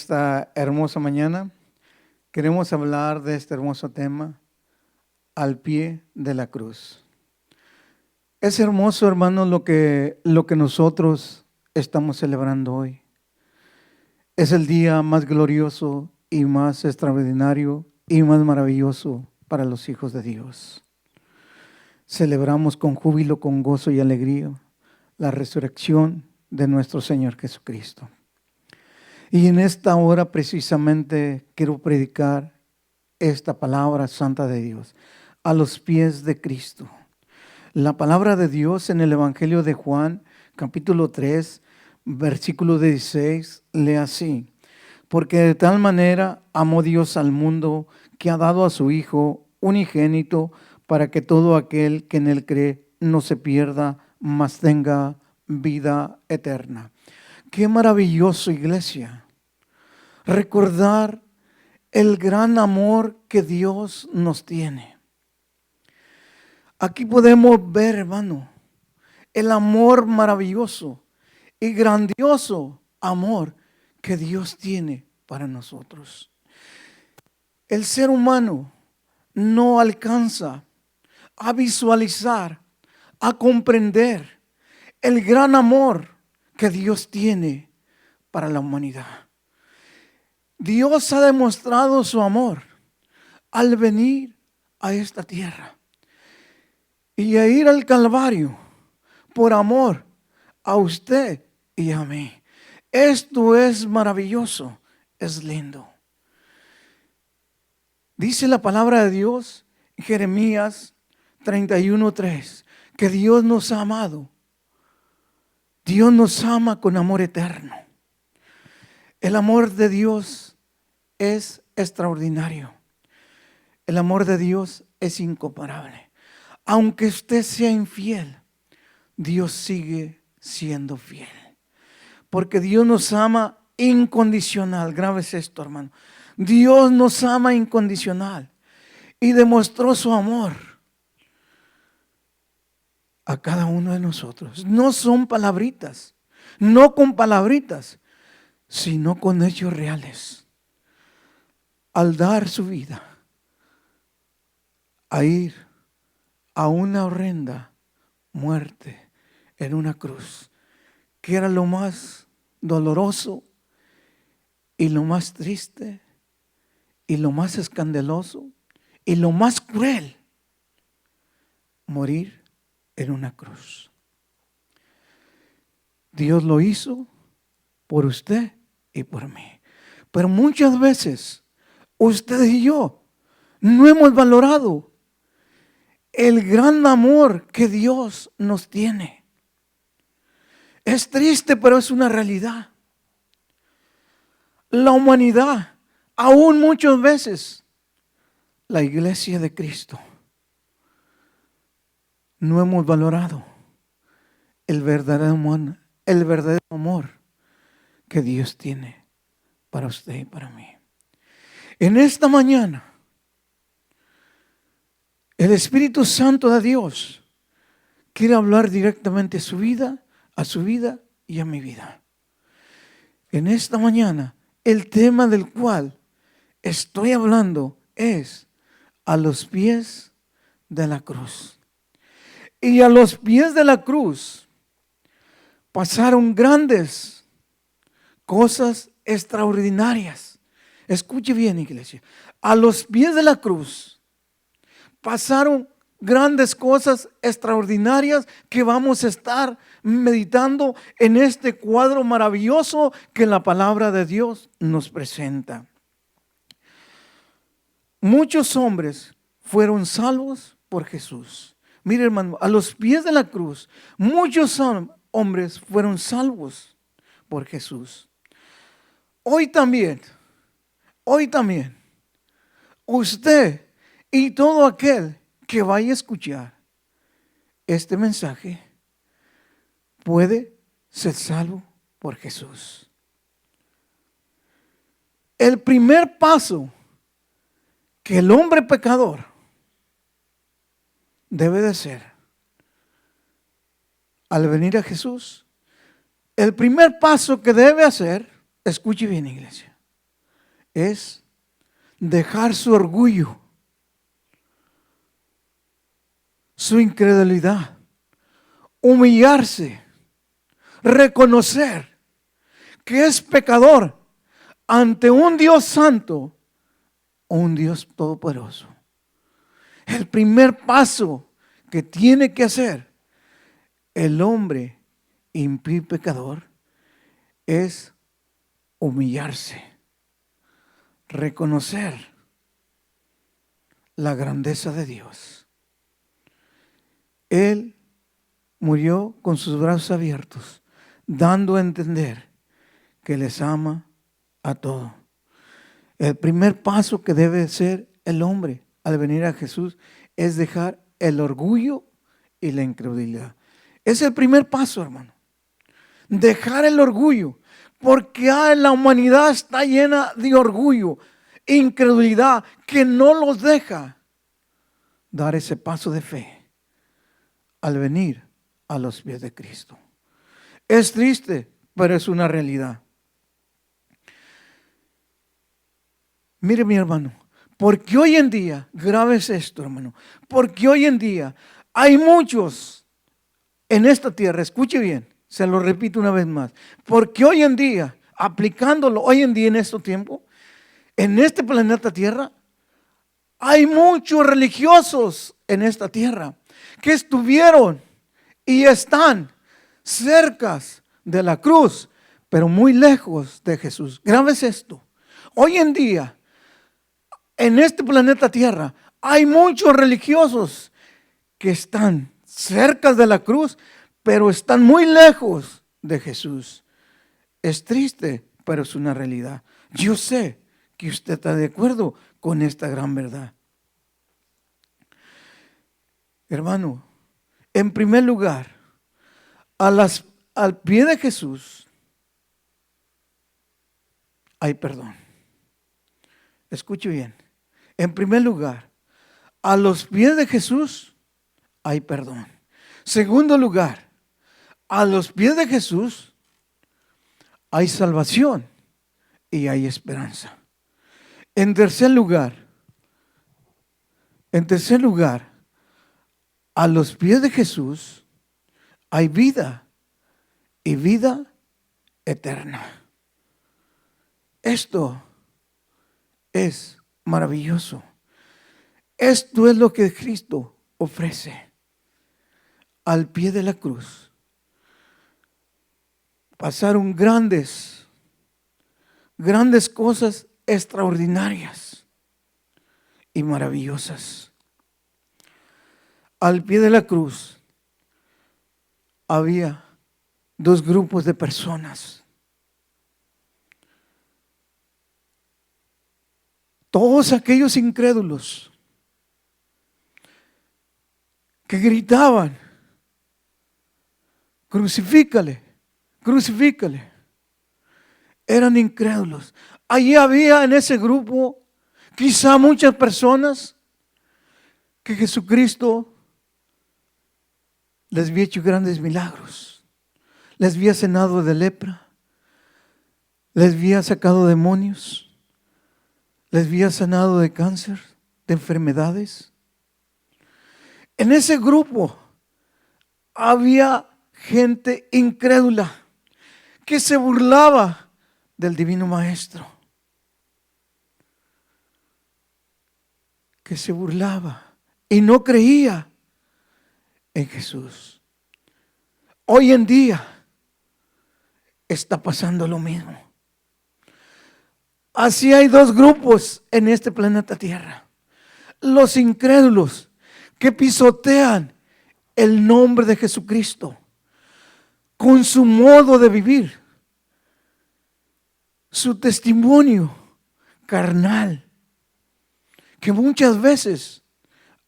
esta hermosa mañana queremos hablar de este hermoso tema, al pie de la cruz. Es hermoso, hermanos, lo que nosotros estamos celebrando hoy. Es el día más glorioso y más extraordinario y más maravilloso para los hijos de Dios. Celebramos con júbilo, con gozo y alegría la resurrección de nuestro Señor Jesucristo. Y en esta hora precisamente quiero predicar esta palabra santa de Dios a los pies de Cristo. La palabra de Dios en el Evangelio de Juan, capítulo 3, versículo 16, lee así: porque de tal manera amó Dios al mundo que ha dado a su Hijo unigénito para que todo aquel que en él cree no se pierda, mas tenga vida eterna. Qué maravilloso, iglesia, recordar el gran amor que Dios nos tiene. Aquí podemos ver, hermano, el amor maravilloso y grandioso amor que Dios tiene para nosotros. El ser humano no alcanza a visualizar, a comprender el gran amor que Dios tiene para la humanidad. Dios ha demostrado su amor al venir a esta tierra y a ir al Calvario por amor a usted y a mí. Esto es maravilloso, es lindo. Dice la palabra de Dios en Jeremías 31:3 que Dios nos ha amado. Dios nos ama con amor eterno. El amor de Dios es extraordinario. El amor de Dios es incomparable. Aunque usted sea infiel, Dios sigue siendo fiel. Porque Dios nos ama incondicional. Grábese esto, hermano. Dios nos ama incondicional y demostró su amor a cada uno de nosotros. No son palabritas, no con palabritas, sino con hechos reales. Al dar su vida a ir a una horrenda muerte en una cruz, que era lo más doloroso y lo más triste y lo más escandaloso y lo más cruel, morir en una cruz. Dios lo hizo por usted y por mí. Pero muchas veces usted y yo no hemos valorado el gran amor que Dios nos tiene. Es triste, pero es una realidad. La humanidad, aún muchas veces, la iglesia de Cristo, no hemos valorado el verdadero amor que Dios tiene para usted y para mí. En esta mañana, el Espíritu Santo de Dios quiere hablar directamente a su vida y a mi vida. En esta mañana, el tema del cual estoy hablando es a los pies de la cruz. Y a los pies de la cruz pasaron grandes cosas extraordinarias. Escuche bien, iglesia. A los pies de la cruz pasaron grandes cosas extraordinarias que vamos a estar meditando en este cuadro maravilloso que la palabra de Dios nos presenta. Muchos hombres fueron salvos por Jesús. Mire, hermano, a los pies de la cruz, muchos hombres fueron salvos por Jesús. Hoy también, usted y todo aquel que vaya a escuchar este mensaje puede ser salvo por Jesús. El primer paso que el hombre pecador debe de ser al venir a Jesús, el primer paso que debe hacer, escuche bien, iglesia, es dejar su orgullo, su incredulidad, humillarse, reconocer que es pecador ante un Dios santo o un Dios todopoderoso. El primer paso que tiene que hacer el hombre impío y pecador es humillarse, reconocer la grandeza de Dios. Él murió con sus brazos abiertos, dando a entender que les ama a todos. El primer paso que debe hacer el hombre al venir a Jesús es dejar el orgullo y la incredulidad. Es el primer paso, hermano. Dejar el orgullo, porque la humanidad está llena de orgullo, incredulidad, que no los deja dar ese paso de fe al venir a los pies de Cristo. Es triste, pero es una realidad. Mire, mi hermano, porque hoy en día, grave es esto, hermano, porque hoy en día hay muchos en esta tierra, escuche bien, se lo repito una vez más, porque hoy en día, aplicándolo hoy en día en este tiempo, en este planeta Tierra, hay muchos religiosos en esta tierra que estuvieron y están cerca de la cruz, pero muy lejos de Jesús. Grave es esto. Hoy en día, en este planeta Tierra, hay muchos religiosos que están cerca de la cruz, pero están muy lejos de Jesús. Es triste, pero es una realidad. Yo sé que usted está de acuerdo con esta gran verdad. Hermano, en primer lugar, al pie de Jesús hay perdón. Escuche bien. En primer lugar, a los pies de Jesús hay perdón. Segundo lugar, a los pies de Jesús hay salvación y hay esperanza. En tercer lugar, a los pies de Jesús hay vida y vida eterna. Esto es maravilloso. Esto es lo que Cristo ofrece al pie de la cruz. Pasaron grandes cosas extraordinarias y maravillosas. Al pie de la cruz había dos grupos de personas. Todos aquellos incrédulos que gritaban, crucifícale, crucifícale, eran incrédulos. Allí había en ese grupo quizá muchas personas que Jesucristo les había hecho grandes milagros, les había sanado de lepra, les había sacado demonios, les había sanado de cáncer, de enfermedades. En ese grupo había gente incrédula que se burlaba del divino maestro, que se burlaba y no creía en Jesús. Hoy en día está pasando lo mismo. Así hay dos grupos en este planeta Tierra. Los incrédulos que pisotean el nombre de Jesucristo con su modo de vivir, su testimonio carnal, que muchas veces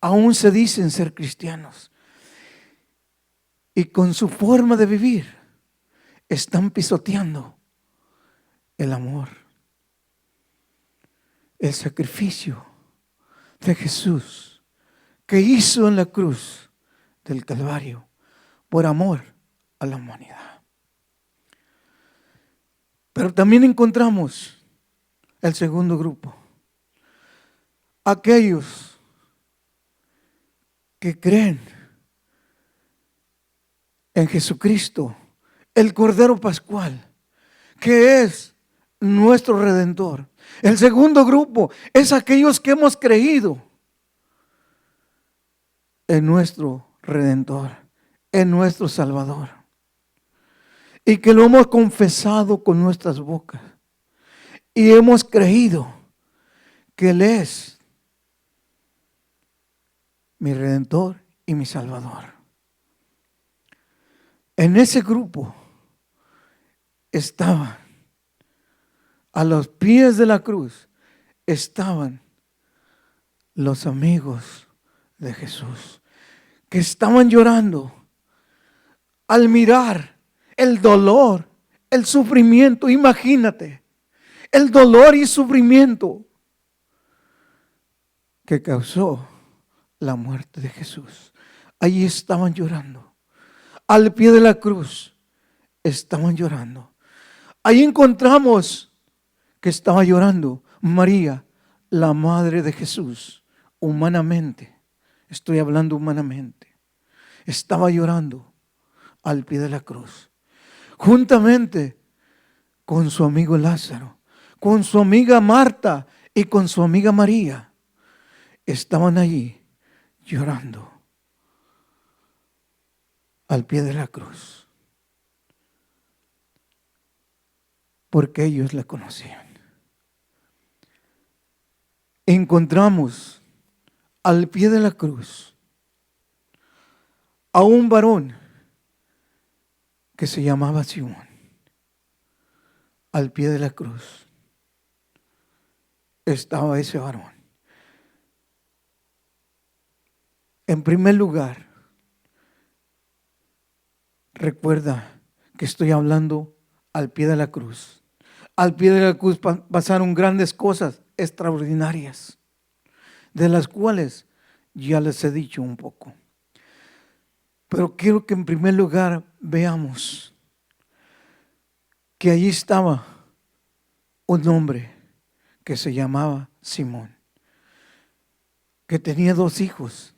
aún se dicen ser cristianos, y con su forma de vivir están pisoteando el amor, el sacrificio de Jesús que hizo en la cruz del Calvario por amor a la humanidad. Pero también encontramos el segundo grupo. Aquellos que creen en Jesucristo, el Cordero Pascual, que es nuestro Redentor. El segundo grupo es aquellos que hemos creído en nuestro Redentor, en nuestro Salvador, y que lo hemos confesado con nuestras bocas y hemos creído que Él es mi Redentor y mi Salvador. En ese grupo estaban, a los pies de la cruz, estaban los amigos de Jesús, que estaban llorando al mirar el dolor, el sufrimiento. Imagínate, el dolor y sufrimiento que causó la muerte de Jesús. Allí estaban llorando. Al pie de la cruz estaban llorando. Ahí encontramos que estaba llorando María, la madre de Jesús, humanamente. Estoy hablando humanamente. Estaba llorando al pie de la cruz, juntamente con su amigo Lázaro, con su amiga Marta y con su amiga María. Estaban allí llorando al pie de la cruz, porque ellos la conocían. Encontramos al pie de la cruz a un varón que se llamaba Simón. Al pie de la cruz estaba ese varón. En primer lugar, recuerda que estoy hablando al pie de la cruz. Al pie de la cruz pasaron grandes cosas extraordinarias, de las cuales ya les he dicho un poco. Pero quiero que en primer lugar veamos que allí estaba un hombre que se llamaba Simón, que tenía 2 hijos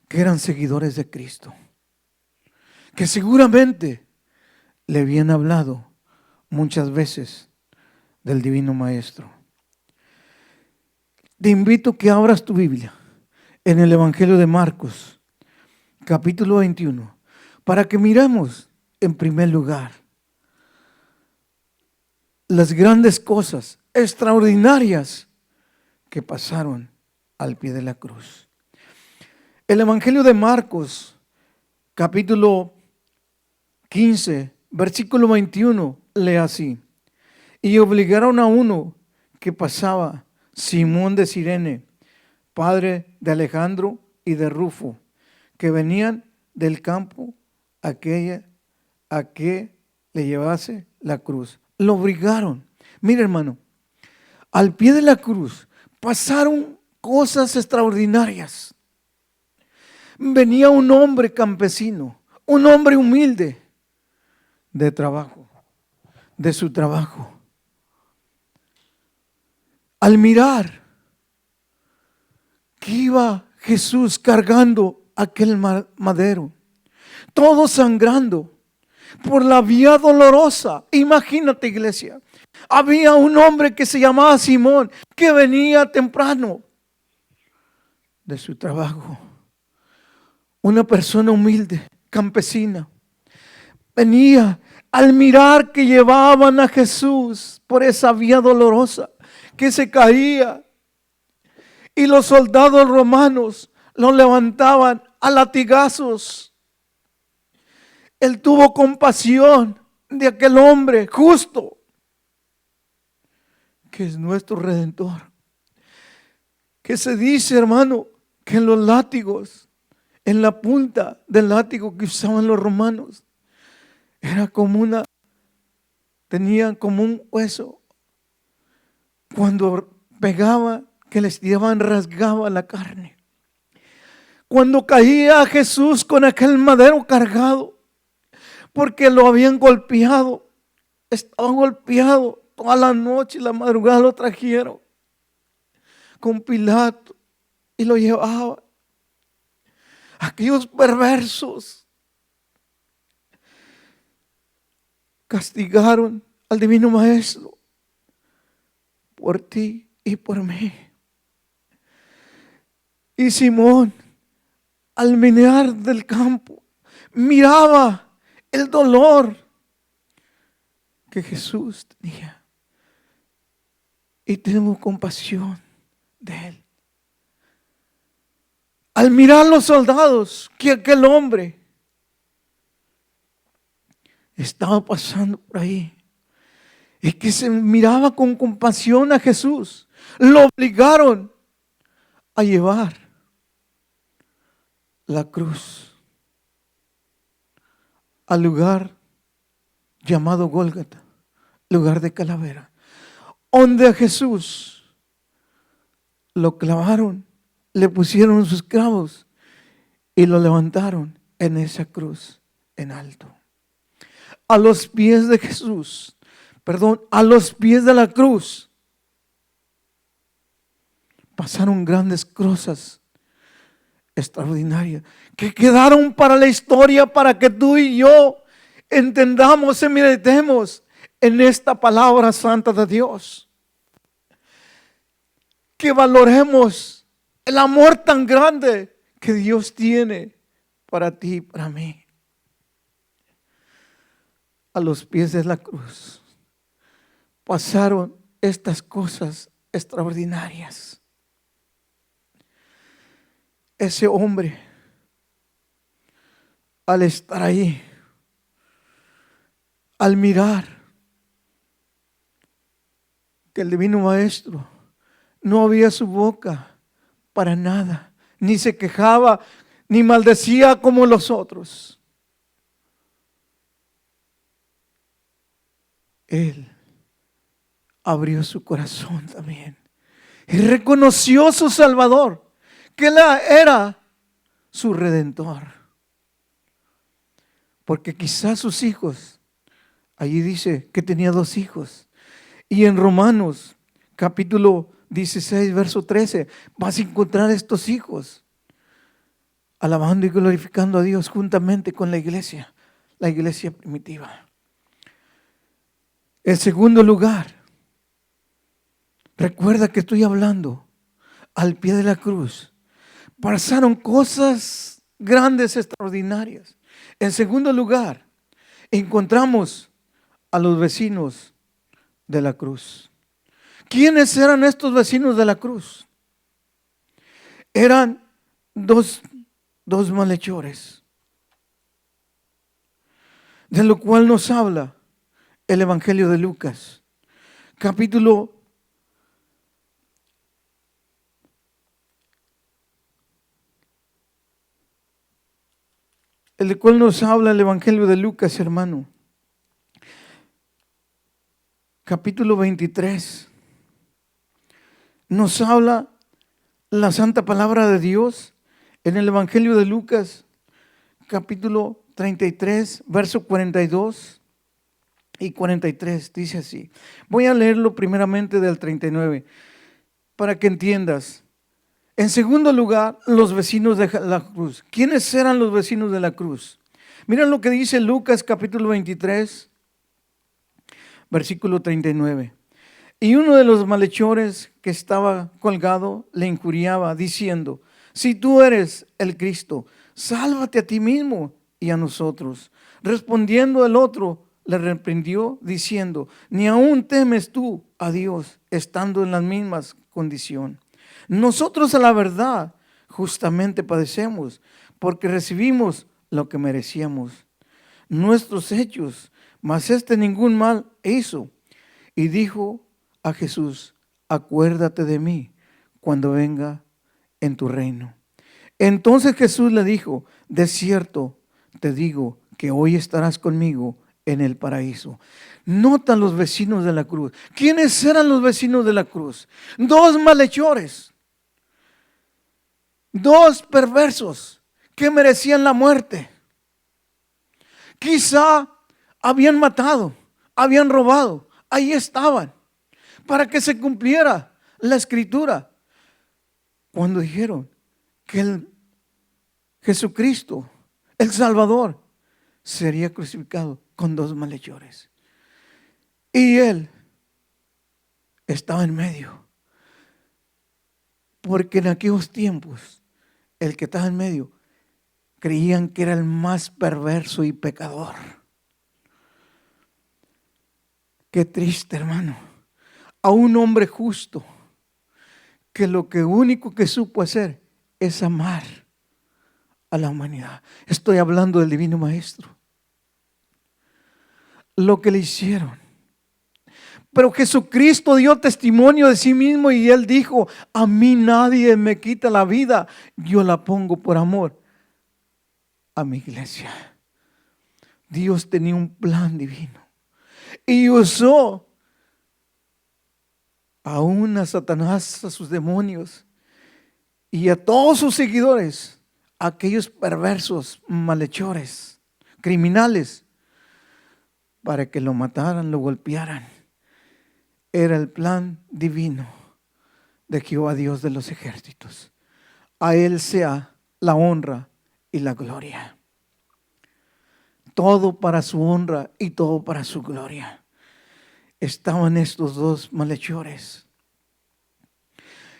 que eran seguidores de Cristo, que seguramente le habían hablado muchas veces del Divino Maestro. Te invito a que abras tu Biblia en el Evangelio de Marcos, capítulo 21, para que miremos en primer lugar las grandes cosas extraordinarias que pasaron al pie de la cruz. El Evangelio de Marcos, capítulo 15, versículo 21, lee así: y obligaron a uno que pasaba, Simón de Cirene, padre de Alejandro y de Rufo, que venían del campo a que le llevase la cruz. Lo obligaron. Mira, hermano, al pie de la cruz pasaron cosas extraordinarias. Venía un hombre campesino, un hombre humilde de trabajo, de su trabajo. Al mirar que iba Jesús cargando aquel madero, todo sangrando por la vía dolorosa. Imagínate, iglesia, había un hombre que se llamaba Simón, que venía temprano de su trabajo. Una persona humilde, campesina, venía al mirar que llevaban a Jesús por esa vía dolorosa, que se caía, y los soldados romanos lo levantaban a latigazos. Él tuvo compasión de aquel hombre justo, que es nuestro Redentor. Que se dice, hermano, que en los látigos, en la punta del látigo que usaban los romanos, era como tenían como un hueso. Cuando pegaba, que les llevaban, rasgaba la carne. Cuando caía Jesús con aquel madero cargado, porque lo habían golpeado, estaba golpeado toda la noche y la madrugada lo trajeron con Pilato y lo llevaban. Aquellos perversos castigaron al Divino Maestro por ti y por mí. Y Simón, al mirar del campo, miraba el dolor que Jesús tenía y tuvo compasión de él. Al mirar los soldados que aquel hombre estaba pasando por ahí y que se miraba con compasión a Jesús, lo obligaron a llevar la cruz al lugar llamado Gólgota, lugar de calavera, donde a Jesús lo clavaron, le pusieron sus clavos y lo levantaron en esa cruz en alto. A los pies de Jesús, a los pies de la cruz, pasaron grandes cosas extraordinarias que quedaron para la historia, para que tú y yo entendamos y meditemos en esta palabra santa de Dios. Que valoremos el amor tan grande que Dios tiene para ti y para mí. A los pies de la cruz pasaron estas cosas extraordinarias. Ese hombre, al estar ahí, al mirar que el Divino Maestro no abría su boca para nada, ni se quejaba, ni maldecía como los otros. Él abrió su corazón también y reconoció a su Salvador, que Él era su Redentor. Porque quizás sus hijos, allí dice que tenía 2 hijos, y en Romanos capítulo 16, verso 13, vas a encontrar estos hijos alabando y glorificando a Dios juntamente con la iglesia primitiva. En segundo lugar, recuerda que estoy hablando al pie de la cruz. Pasaron cosas grandes, extraordinarias. En segundo lugar, encontramos a los vecinos de la cruz. ¿Quiénes eran estos vecinos de la cruz? Eran dos malhechores, de lo cual nos habla el Evangelio de Lucas, capítulo el cual nos habla el Evangelio de Lucas, hermano. Capítulo 23. Nos habla la santa palabra de Dios en el Evangelio de Lucas, capítulo 33, verso 42 y 43. Dice así. Voy a leerlo primeramente del 39 para que entiendas. En segundo lugar, los vecinos de la cruz. ¿Quiénes eran los vecinos de la cruz? Mira lo que dice Lucas capítulo 23, versículo 39. Y uno de los malhechores que estaba colgado le injuriaba diciendo: si tú eres el Cristo, sálvate a ti mismo y a nosotros. Respondiendo el otro, le reprendió diciendo: ni aún temes tú a Dios, estando en las mismas condiciones. Nosotros a la verdad justamente padecemos, porque recibimos lo que merecíamos. Nuestros hechos, mas ningún mal hizo. Y dijo a Jesús: acuérdate de mí cuando venga en tu reino. Entonces Jesús le dijo: de cierto te digo que hoy estarás conmigo en el paraíso. Nota los vecinos de la cruz. ¿Quiénes eran los vecinos de la cruz? 2 malhechores, 2 perversos que merecían la muerte. Quizá habían matado, habían robado, ahí estaban, para que se cumpliera la escritura. Cuando dijeron que Jesucristo, el Salvador, sería crucificado con 2 malhechores. Y Él estaba en medio. Porque en aquellos tiempos, el que estaba en medio, creían que era el más perverso y pecador. Qué triste, hermano. A un hombre justo, que lo único que supo hacer es amar a la humanidad. Estoy hablando del Divino Maestro. Lo que le hicieron. Pero Jesucristo dio testimonio de sí mismo y Él dijo: a mí nadie me quita la vida, yo la pongo por amor a mi iglesia. Dios tenía un plan divino y usó aún a Satanás, a sus demonios y a todos sus seguidores, aquellos perversos, malhechores, criminales, para que lo mataran, lo golpearan. Era el plan divino de Jehová Dios de los ejércitos. A Él sea la honra y la gloria. Todo para su honra y todo para su gloria. Estaban estos 2 malhechores.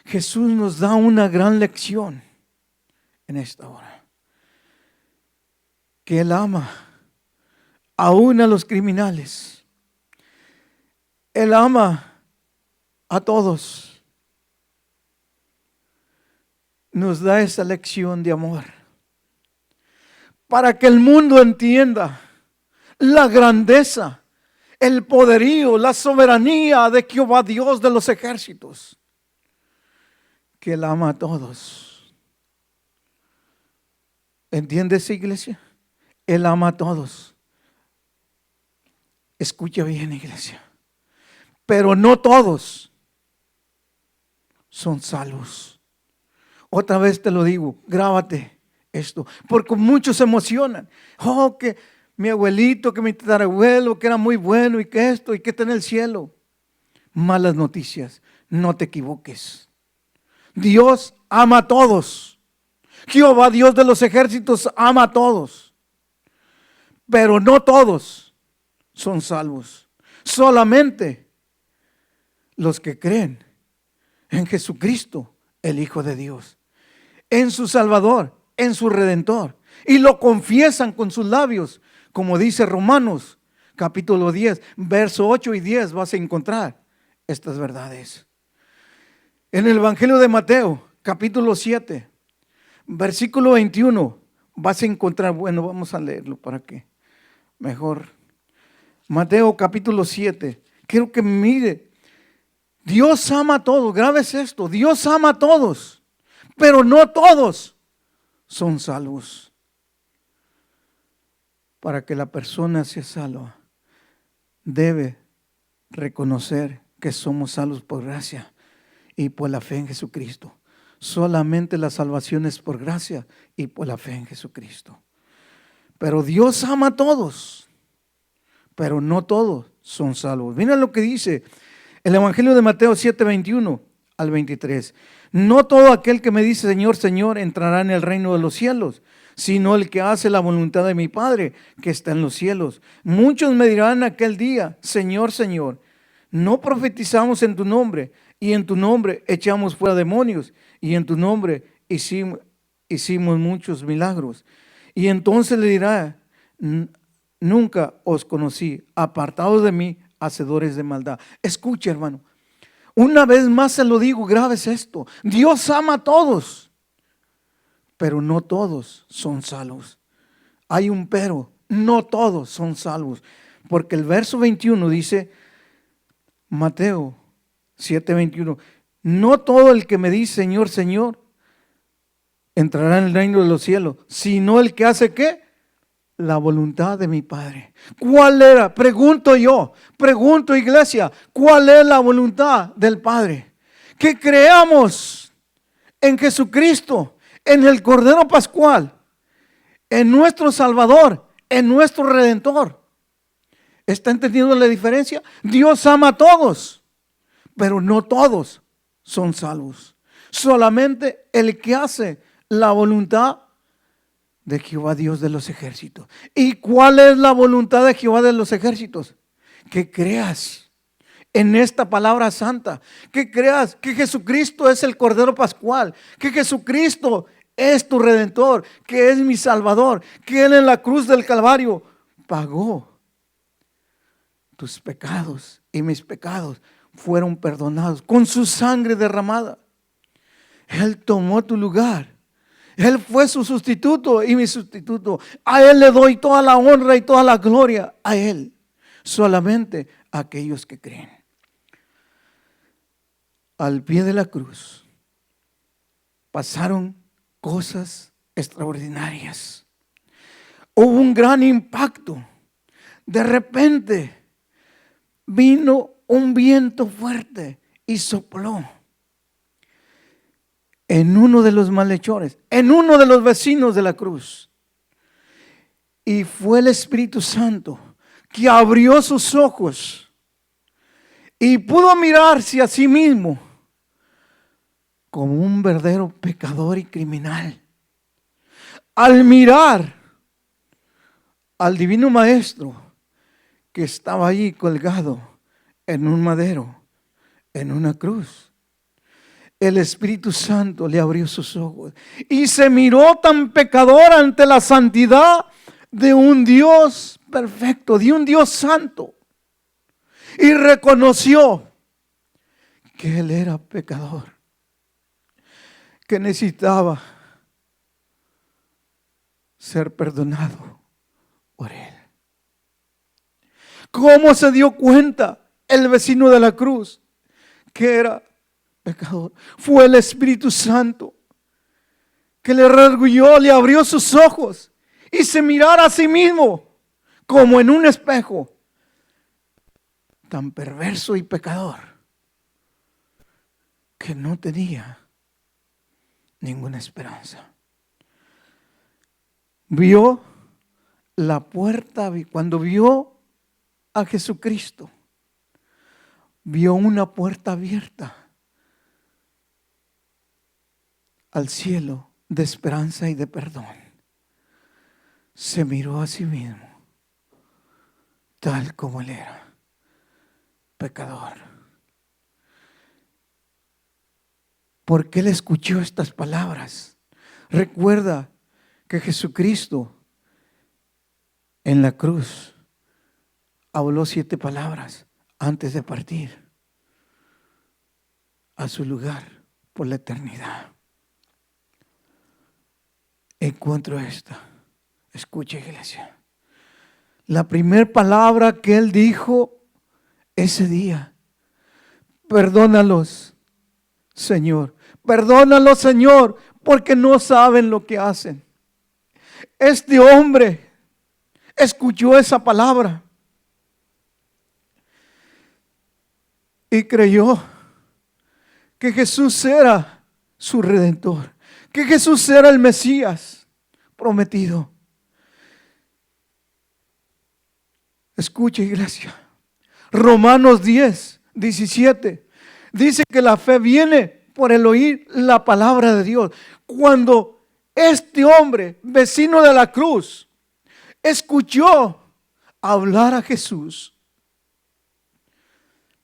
Jesús nos da una gran lección en esta hora. Que Él ama aún a los criminales. Él ama a todos. Nos da esa lección de amor para que el mundo entienda la grandeza, el poderío, la soberanía de Jehová Dios de los ejércitos. Que Él ama a todos. ¿Entiendes, iglesia? Él ama a todos. Escucha bien, iglesia. Pero no todos son salvos. Otra vez te lo digo, grábate esto, porque muchos se emocionan. Oh, que mi abuelito, que mi tatarabuelo, que era muy bueno y que esto y que está en el cielo. Malas noticias, no te equivoques. Dios ama a todos. Jehová Dios de los ejércitos ama a todos. Pero no todos son salvos. Solamente los que creen en Jesucristo, el Hijo de Dios, en su Salvador, en su Redentor, y lo confiesan con sus labios, como dice Romanos capítulo 10, verso 8 y 10, vas a encontrar estas verdades. En el Evangelio de Mateo, capítulo 7, versículo 21, vas a encontrar, bueno, vamos a leerlo para que mejor. Mateo capítulo 7, quiero que mire. Dios ama a todos, grábese esto, Dios ama a todos, pero no todos son salvos. Para que la persona sea salva, debe reconocer que somos salvos por gracia y por la fe en Jesucristo. Solamente la salvación es por gracia y por la fe en Jesucristo. Pero Dios ama a todos, pero no todos son salvos. Mira lo que dice el Evangelio de Mateo 7, 21 al 23. No todo aquel que me dice Señor, Señor entrará en el reino de los cielos, sino el que hace la voluntad de mi Padre que está en los cielos. Muchos me dirán aquel día, Señor, Señor, no profetizamos en tu nombre, y en tu nombre echamos fuera demonios, y en tu nombre hicimos muchos milagros. Y entonces le dirá, nunca os conocí, apartados de mí, hacedores de maldad. Escucha, hermano, una vez más se lo digo, grábese esto. Dios ama a todos, pero no todos son salvos. Hay un pero, no todos son salvos. Porque el verso 21 dice, Mateo 7:21, no todo el que me dice Señor, Señor, entrará en el reino de los cielos, sino el que hace ¿qué? La voluntad de mi Padre. ¿Cuál era? Pregunto yo, pregunto iglesia, ¿cuál es la voluntad del Padre? Que creamos en Jesucristo, en el Cordero Pascual, en nuestro Salvador, en nuestro Redentor. ¿Está entendiendo la diferencia? Dios ama a todos, pero no todos son salvos. Solamente el que hace la voluntad de Jehová Dios de los ejércitos. ¿Y cuál es la voluntad de Jehová de los ejércitos? Que creas en esta palabra santa, que creas que Jesucristo es el Cordero Pascual, que Jesucristo es tu Redentor, que es mi Salvador, que Él en la cruz del Calvario pagó tus pecados y mis pecados fueron perdonados con su sangre derramada. Él tomó tu lugar. Él fue su sustituto y mi sustituto. A Él le doy toda la honra y toda la gloria. A Él. Solamente a aquellos que creen. Al pie de la cruz pasaron cosas extraordinarias. Hubo un gran impacto. De repente vino un viento fuerte y sopló en uno de los malhechores, en uno de los vecinos de la cruz. Y fue el Espíritu Santo que abrió sus ojos y pudo mirarse a sí mismo como un verdadero pecador y criminal. Al mirar al Divino Maestro que estaba allí colgado en un madero, en una cruz, el Espíritu Santo le abrió sus ojos y se miró tan pecador ante la santidad de un Dios perfecto, de un Dios santo, y reconoció que él era pecador, que necesitaba ser perdonado por él. ¿Cómo se dio cuenta el vecino de la cruz que era pecador? Fue el Espíritu Santo que le redarguyó, le abrió sus ojos y se mirara a sí mismo como en un espejo, tan perverso y pecador que no tenía ninguna esperanza. Vio la puerta, cuando vio a Jesucristo, vio una puerta abierta al cielo de esperanza y de perdón. Se miró a sí mismo tal como él era, pecador. Porque él escuchó estas palabras. Recuerda que Jesucristo en la cruz habló 7 palabras antes de partir a su lugar por la eternidad. Encuentro esta. Escucha, iglesia. La primera palabra que él dijo ese día: perdónalos, Señor. Perdónalos, Señor, porque no saben lo que hacen. Este hombre escuchó esa palabra y creyó que Jesús era su Redentor, que Jesús era el Mesías prometido. Escuche, iglesia. Romanos 10, 17 dice que la fe viene por el oír la palabra de Dios. Cuando este hombre, vecino de la cruz, escuchó hablar a Jesús: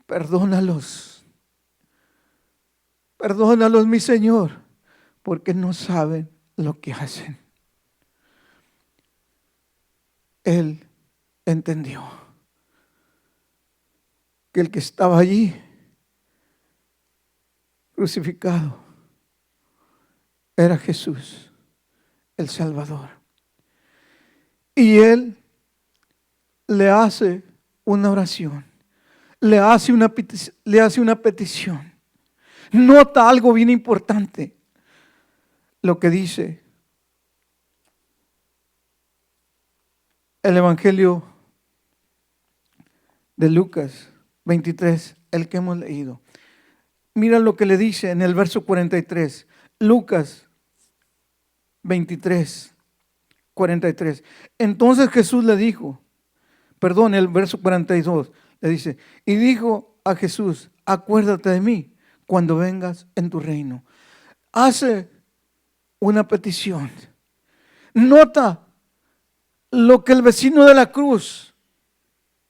perdónalos, perdónalos, mi Señor, porque no saben lo que hacen. Él entendió que el que estaba allí crucificado era Jesús, el Salvador. Y él le hace una oración, le hace una petición. Nota algo bien importante, lo que dice el Evangelio de Lucas 23, el que hemos leído. Mira lo que le dice en el verso 43. Lucas 23, 43. Entonces Jesús le dijo: Perdón, el verso 42 le dice, y dijo a Jesús, acuérdate de mí cuando vengas en tu reino. Hace una petición. Nota lo que el vecino de la cruz,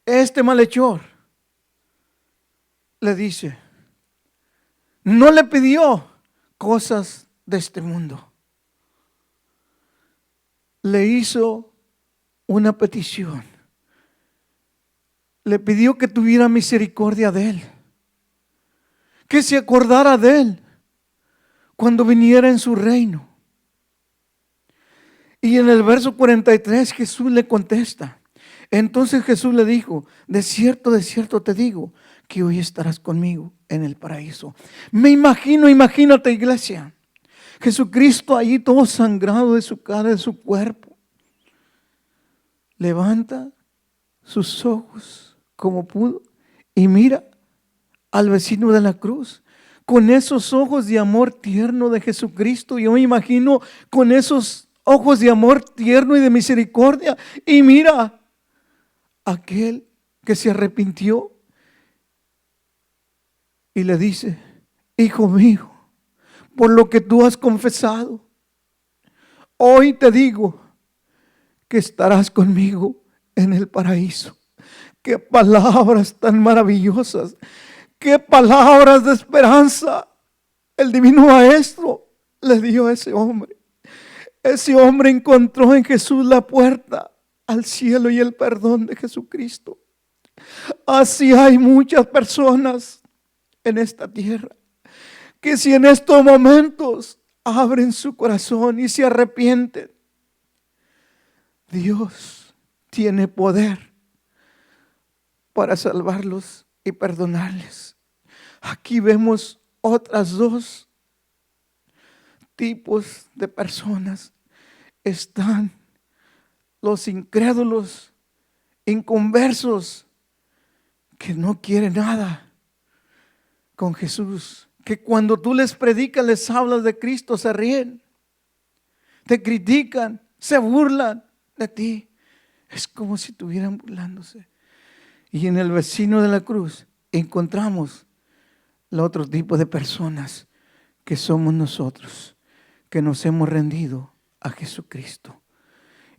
este malhechor, le dice. No le pidió cosas de este mundo. Le hizo una petición. Le pidió que tuviera misericordia de él, que se acordara de él cuando viniera en su reino. Y en el verso 43 Jesús le contesta. Entonces Jesús le dijo, de cierto te digo, que hoy estarás conmigo en el paraíso. Imagínate, iglesia, Jesucristo allí todo sangrado de su cara, de su cuerpo. Levanta sus ojos como pudo y mira al vecino de la cruz. Con esos ojos de amor tierno de Jesucristo, yo me imagino con esos ojos de amor tierno y de misericordia, y mira aquel que se arrepintió y le dice, hijo mío, por lo que tú has confesado, hoy te digo que estarás conmigo en el paraíso. Qué palabras tan maravillosas, qué palabras de esperanza el divino maestro le dio a ese hombre. Ese hombre encontró en Jesús la puerta al cielo y el perdón de Jesucristo. Así hay muchas personas en esta tierra que si en estos momentos abren su corazón y se arrepienten, Dios tiene poder para salvarlos y perdonarles. Aquí vemos otras dos tipos de personas. Están los incrédulos, inconversos, que no quieren nada con Jesús, que cuando tú les predicas, les hablas de Cristo, se ríen, te critican, se burlan de ti. Es como si estuvieran burlándose. Y en el vecino de la cruz encontramos el otro tipo de personas que somos nosotros, que nos hemos rendido a Jesucristo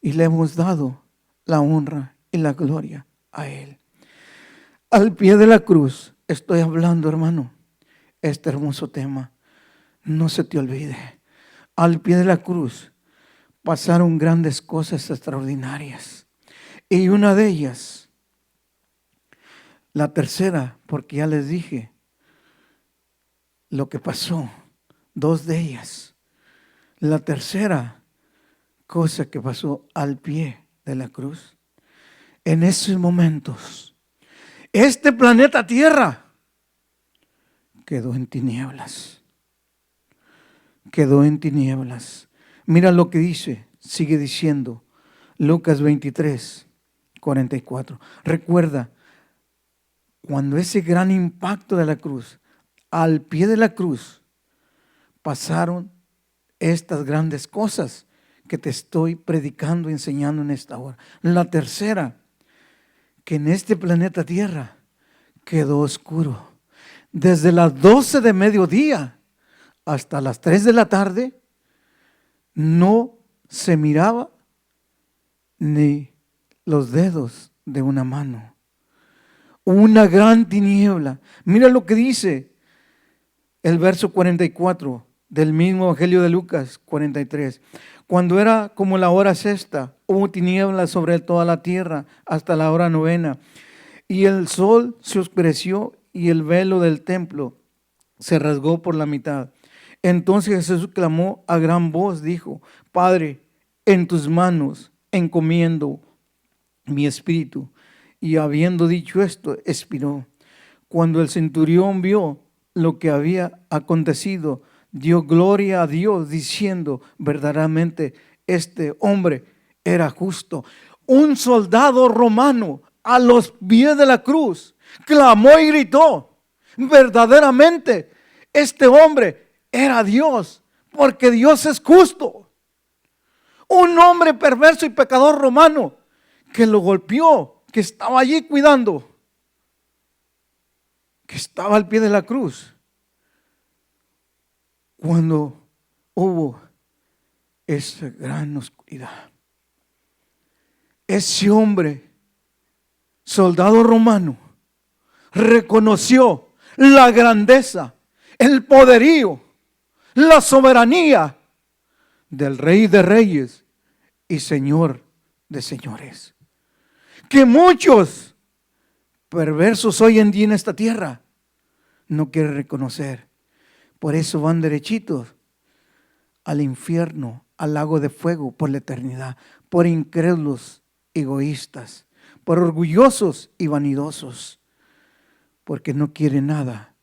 y le hemos dado la honra y la gloria a Él. Al pie de la cruz estoy hablando, hermano, este hermoso tema. No se te olvide. Al pie de la cruz pasaron grandes cosas extraordinarias. Y una de ellas, la tercera, porque ya les dije lo que pasó, dos de ellas. La tercera cosa que pasó al pie de la cruz, en esos momentos, este planeta Tierra quedó en tinieblas. Quedó en tinieblas. Mira lo que dice, sigue diciendo Lucas 23, 44. Recuerda, cuando ese gran impacto de la cruz, al pie de la cruz, pasaron estas grandes cosas que te estoy predicando y enseñando en esta hora. La tercera, que en este planeta Tierra quedó oscuro. Desde las 12 de mediodía hasta las 3 de la tarde, no se miraba ni los dedos de una mano. Una gran tiniebla. Mira lo que dice el verso 44 del mismo Evangelio de Lucas 43. Cuando era como la hora sexta, hubo tinieblas sobre toda la tierra hasta la hora novena. Y el sol se oscureció y el velo del templo se rasgó por la mitad. Entonces Jesús clamó a gran voz, dijo, Padre, en tus manos encomiendo mi espíritu. Y habiendo dicho esto, expiró. Cuando el centurión vio lo que había acontecido, dio gloria a Dios diciendo, verdaderamente este hombre era justo. Un soldado romano a los pies de la cruz clamó y gritó, verdaderamente este hombre era Dios, porque Dios es justo. Un hombre perverso y pecador romano que lo golpeó, que estaba allí cuidando, que estaba al pie de la cruz, cuando hubo esa gran oscuridad. Ese hombre, soldado romano, reconoció la grandeza, el poderío, la soberanía del Rey de Reyes y Señor de Señores, que muchos perversos hoy en día en esta tierra no quieren reconocer. Por eso van derechitos al infierno, al lago de fuego por la eternidad, por incrédulos, egoístas, por orgullosos y vanidosos, porque no quieren nada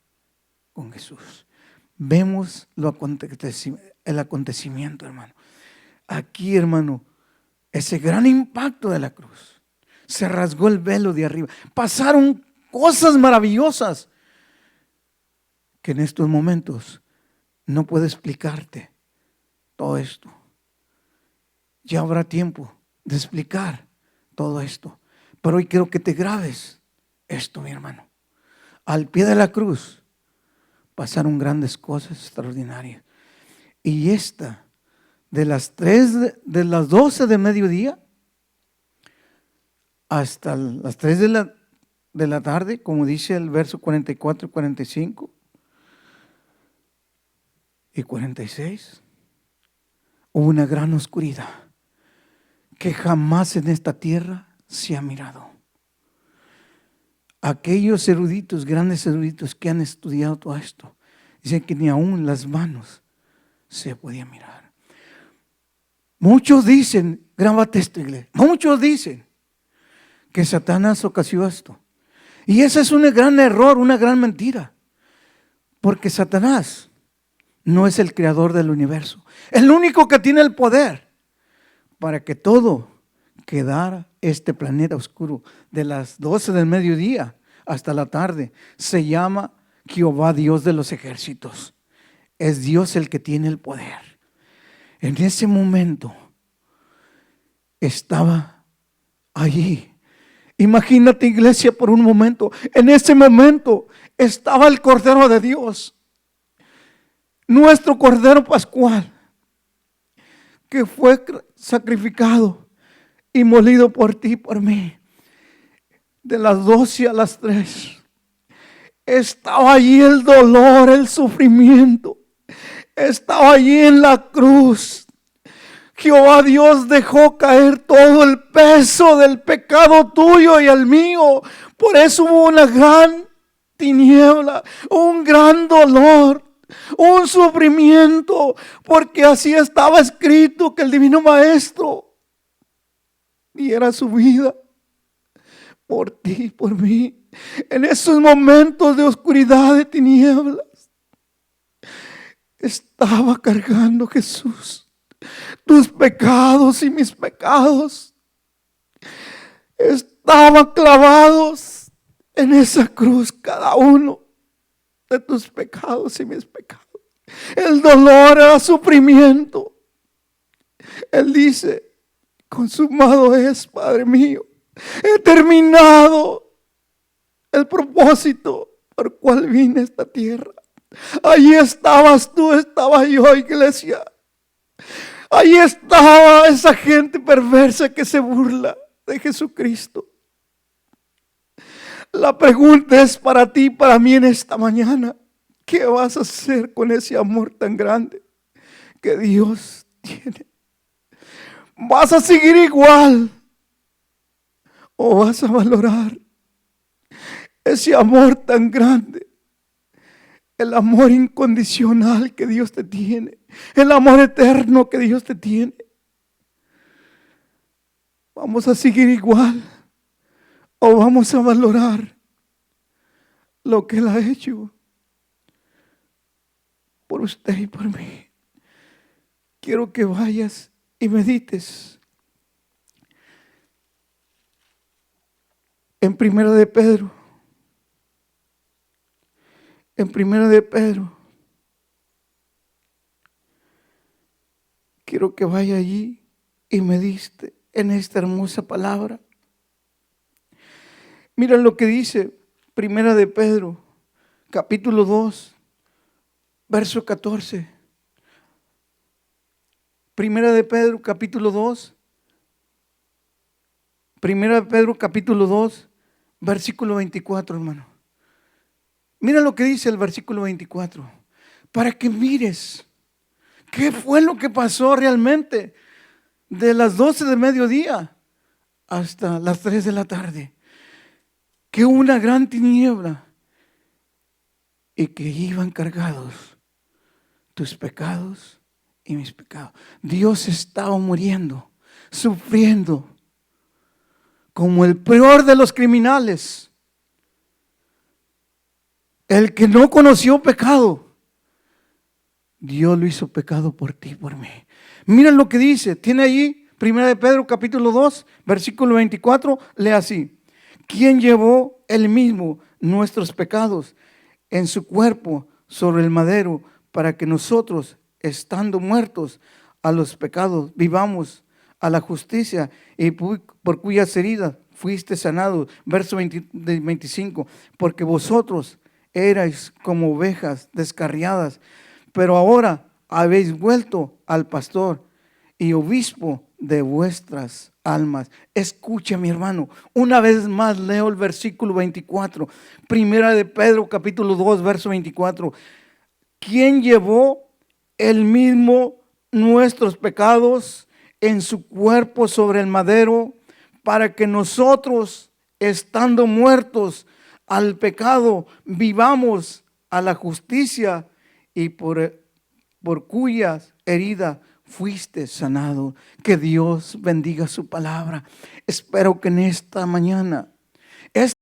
con Jesús. Vemos el acontecimiento, hermano. Aquí, hermano, ese gran impacto de la cruz. Se rasgó el velo de arriba. Pasaron cosas maravillosas que en estos momentos no puedo explicarte todo esto. Ya habrá tiempo de explicar todo esto. Pero hoy quiero que te grabes esto, mi hermano. Al pie de la cruz pasaron grandes cosas extraordinarias. Y esta, de las 12 de mediodía hasta las 3 de la tarde, como dice el verso 44, 45 y 46, hubo una gran oscuridad que jamás en esta tierra se ha mirado. Aquellos eruditos, grandes eruditos que han estudiado todo esto, dicen que ni aún las manos se podía mirar. Muchos dicen, grábate esto, iglesia, muchos dicen que Satanás ocasionó esto. Y ese es un gran error, una gran mentira. Porque Satanás no es el creador del universo. El único que tiene el poder para que todo quedara este planeta oscuro de las 12 del mediodía hasta la tarde se llama Jehová Dios de los ejércitos. Es Dios el que tiene el poder. En ese momento estaba allí. Imagínate, iglesia, por un momento. En ese momento estaba el Cordero de Dios, nuestro Cordero Pascual, que fue sacrificado y molido por ti y por mí. De las 12 a las 3 estaba allí el dolor, el sufrimiento. Estaba allí en la cruz. Jehová Dios dejó caer todo el peso del pecado tuyo y el mío. Por eso hubo una gran tiniebla, un gran dolor, un sufrimiento, porque así estaba escrito que el Divino Maestro diera su vida por ti, por mí. En esos momentos de oscuridad, de tinieblas, estaba cargando Jesús tus pecados y mis pecados. Estaban clavados en esa cruz cada uno de tus pecados y mis pecados. El dolor era sufrimiento. Él dice, consumado es, Padre mío. He terminado el propósito por cual vine a esta tierra. Allí estabas tú, estaba yo, iglesia. Ahí estaba esa gente perversa que se burla de Jesucristo. La pregunta es para ti, para mí en esta mañana. ¿Qué vas a hacer con ese amor tan grande que Dios tiene? ¿Vas a seguir igual o vas a valorar ese amor tan grande? El amor incondicional que Dios te tiene. El amor eterno que Dios te tiene. ¿Vamos a seguir igual o vamos a valorar lo que Él ha hecho por usted y por mí? Quiero que vayas y medites en Primera de Pedro. En Primera de Pedro. Quiero que vaya allí y medite en esta hermosa palabra. Mira lo que dice Primera de Pedro, capítulo 2, verso 14. Primera de Pedro, capítulo 2. Primera de Pedro, capítulo 2, versículo 24, hermano. Mira lo que dice el versículo 24. Para que mires qué fue lo que pasó realmente de las 12 del mediodía hasta las 3 de la tarde. Que hubo una gran tiniebla y que iban cargados tus pecados y mis pecados. Dios estaba muriendo, sufriendo, como el peor de los criminales, el que no conoció pecado. Dios lo hizo pecado por ti y por mí. Miren lo que dice, tiene allí 1 de Pedro capítulo 2, versículo 24, lee así. ¿Quién llevó él mismo nuestros pecados en su cuerpo sobre el madero para que nosotros, estando muertos a los pecados, vivamos a la justicia y por cuyas heridas fuiste sanado? Verso 25, porque vosotros erais como ovejas descarriadas, pero ahora habéis vuelto al pastor y obispo de vuestras almas. Escucha, mi hermano, una vez más leo el versículo 24, Primera de Pedro capítulo 2, verso 24. ¿Quién llevó él mismo nuestros pecados en su cuerpo sobre el madero para que nosotros, estando muertos al pecado, vivamos a la justicia y por cuyas heridas fuiste sanado? Que Dios bendiga su palabra. Espero que en esta mañana